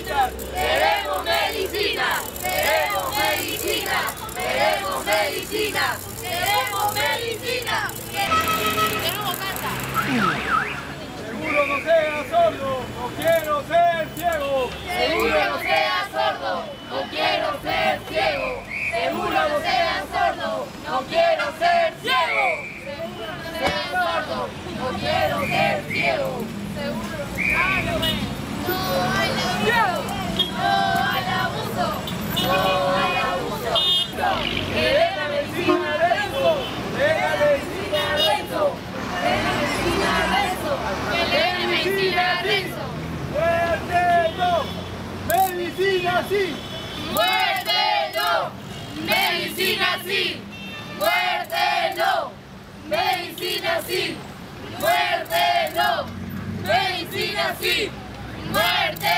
medicina, queremos medicina, queremos medicina, queremos medicina, queremos medicina, queremos casa. Seguro no sea sordo, no quiero ser ciego. Seguro no sea sordo, no quiero ser ciego. Seguro no sea sordo, no quiero ser ciego. Seguro no sea sordo, no quiero ser ciego. Seguro no hay abuso, no hay abuso, no hay abuso. Que dé la medicina Renzo, dé la medicina Renzo, dé la medicina Renzo, que dé la medicina Renzo. ¡Muerte no! ¡Medicina sí! ¡Muerte no! ¡Medicina sí! ¡Muerte no! ¡Medicina sí! ¡Muerte no! ¡Medicina sí! ¡Muerte